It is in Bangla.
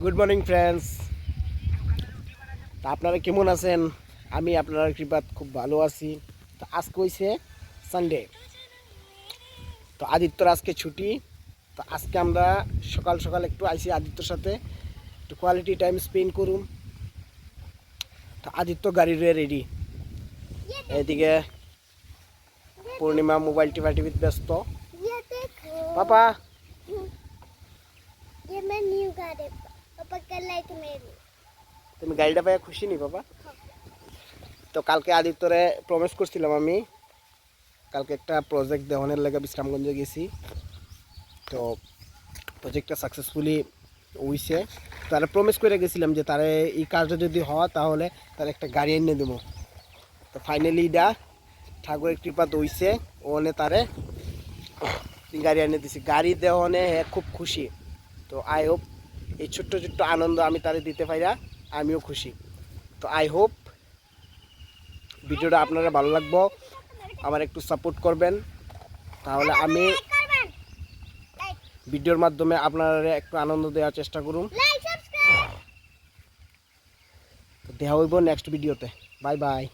Good morning friends. তা আপনারা কেমন আছেন? আমি আপনার কৃপাত খুব ভালো আছি। তো আজকে হইছে সানডে, তো আদিত্যর আজকে ছুটি। তো আজকে আমরা সকাল সকাল একটু আইসি আদিত্যর সাথে একটু কোয়ালিটি টাইম স্পেন্ড করুন। তো আদিত্য গাড়ি রেডি, এদিকে পূর্ণিমা মোবাইল টিভিতে ব্যস্ত। পাপা তুমি গাড়িটা পাই খুশি নি বাবা? তো কালকে আদিত্যরে প্রমিস করছিলাম আমি, কালকে একটা প্রজেক্ট দেওয়ানের লেগে বিশ্রামগঞ্জে গেছি। তো প্রজেক্টটা সাকসেসফুলি হইছে। তারা প্রমিস করে গেছিলাম যে তারে এই কাজটা যদি হয় তাহলে তার একটা গাড়ি এনে দেবো। তো ফাইনালি এটা ঠাকুরের কৃপা দইছে, ওনে তারে গাড়ি এনে দিছি। গাড়ি দেওয়ানে খুব খুশি। তো আই হোপ এই ছোট্ট ছোট্ট আনন্দ আমি তারে দিতে পাইরা আমিও খুশি। তো আই হোপ ভিডিওটা আপনারা ভালো লাগবো, আমার একটু সাপোর্ট করবেন, তাহলে আমি ভিডিওর মাধ্যমে আপনারা একটু আনন্দ দেওয়ার চেষ্টা করুন। তো দেখা হইব নেক্সট ভিডিওতে। Bye bye.